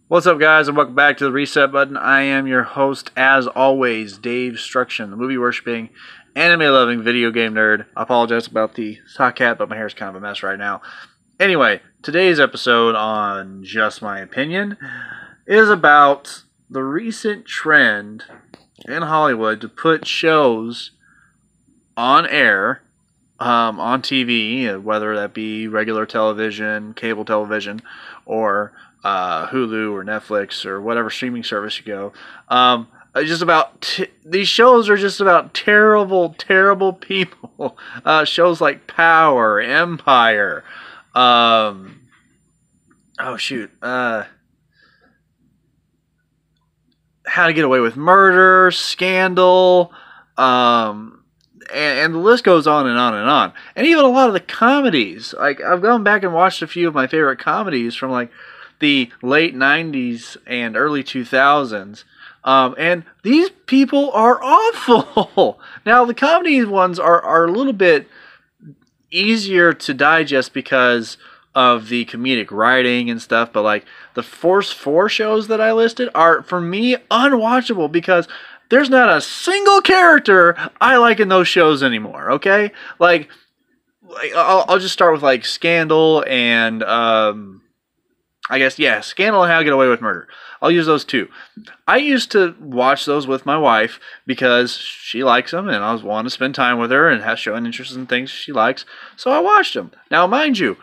What's up, guys, and welcome back to the Reset Button. I am your host, as always, Dave Struction, the movie-worshipping, anime-loving video game nerd. I apologize about the sock hat, but my hair's kind of a mess right now. Anyway, today's episode on Just My Opinion is about the recent trend in Hollywood to put shows on air, on TV, whether that be regular television, cable television, or Hulu or Netflix or whatever streaming service you go. Just about these shows are just about terrible people. Shows like Power, Empire. How to Get Away with Murder, Scandal, and the list goes on and on and on. And even a lot of the comedies. Like, I've gone back and watched a few of my favorite comedies from like the late 90s and early 2000s. And these people are awful. Now, the comedy ones are a little bit easier to digest because of the comedic writing and stuff, but like the first 4 shows that I listed are, for me, unwatchable because there's not a single character I like in those shows anymore, okay? Like I'll just start with like Scandal and Scandal and How to Get Away with Murder. I'll use those two. I used to watch those with my wife because she likes them and I was wanting to spend time with her and has shown interest in things she likes, so I watched them. Now, mind you,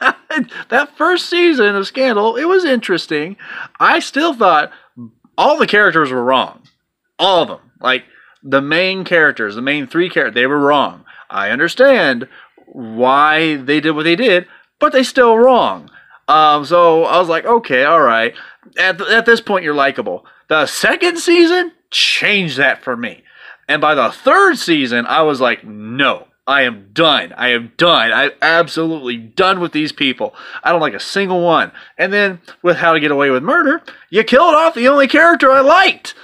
that first season of Scandal, it was interesting. I still thought all the characters were wrong. All of them. Like, the main characters, the main 3 characters, they were wrong. I understand why they did what they did, but they still wrong. So I was like, okay, all right. At this point, you're likable. The second season changed that for me. And by the 3rd season, I was like, no, I am done. I am done. I'm absolutely done with these people. I don't like a single one. And then with How to Get Away with Murder, you killed off the only character I liked.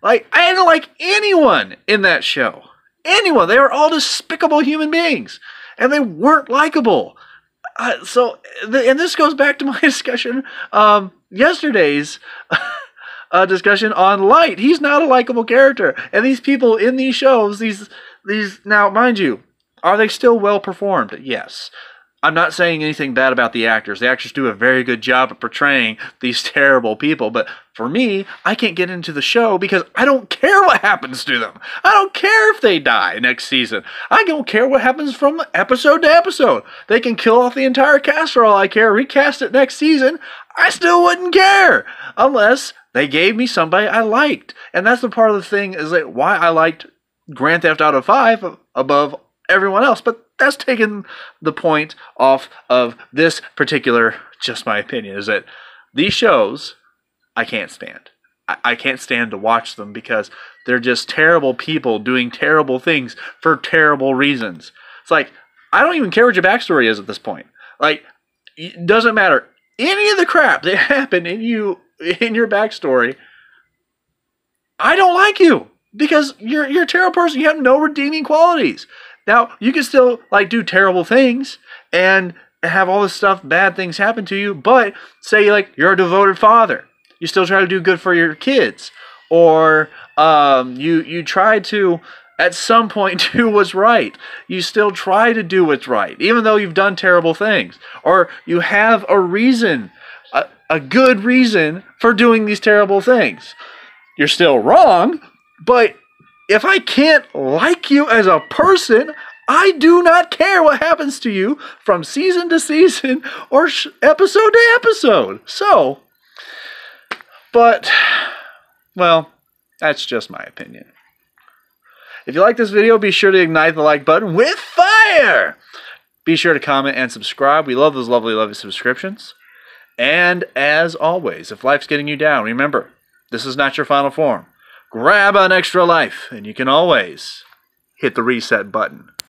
Like, I didn't like anyone in that show. Anyone. They were all despicable human beings. And they weren't likable. And this goes back to my discussion, yesterday's discussion on Light. He's not a likable character. And these people in these shows, these now, mind you, are they still well performed? Yes. I'm not saying anything bad about the actors. The actors do a very good job of portraying these terrible people. But for me, I can't get into the show because I don't care what happens to them. I don't care if they die next season. I don't care what happens from episode to episode. They can kill off the entire cast for all I care, recast it next season. I still wouldn't care unless they gave me somebody I liked. And that's the part of the thing is like why I liked Grand Theft Auto 5 above everyone else. But that's taken the point off of this particular, just my opinion, is that these shows I can't stand. I can't stand to watch them because they're just terrible people doing terrible things for terrible reasons. It's like, I don't even care what your backstory is at this point. Like, it doesn't matter. Any of the crap that happened in your backstory, I don't like you because you're a terrible person. You have no redeeming qualities. Now, you can still, like, do terrible things and have all this stuff, bad things happen to you, but say, like, you're a devoted father. You still try to do good for your kids. Or you try to, at some point, do what's right. You still try to do what's right, even though you've done terrible things. Or you have a reason, a good reason for doing these terrible things. You're still wrong, but if I can't like you as a person, I do not care what happens to you from season to season or episode to episode. So, but, well, that's just my opinion. If you like this video, be sure to ignite the like button with fire. Be sure to comment and subscribe. We love those lovely, lovely subscriptions. And as always, if life's getting you down, remember, this is not your final form. Grab an extra life, and you can always hit the reset button.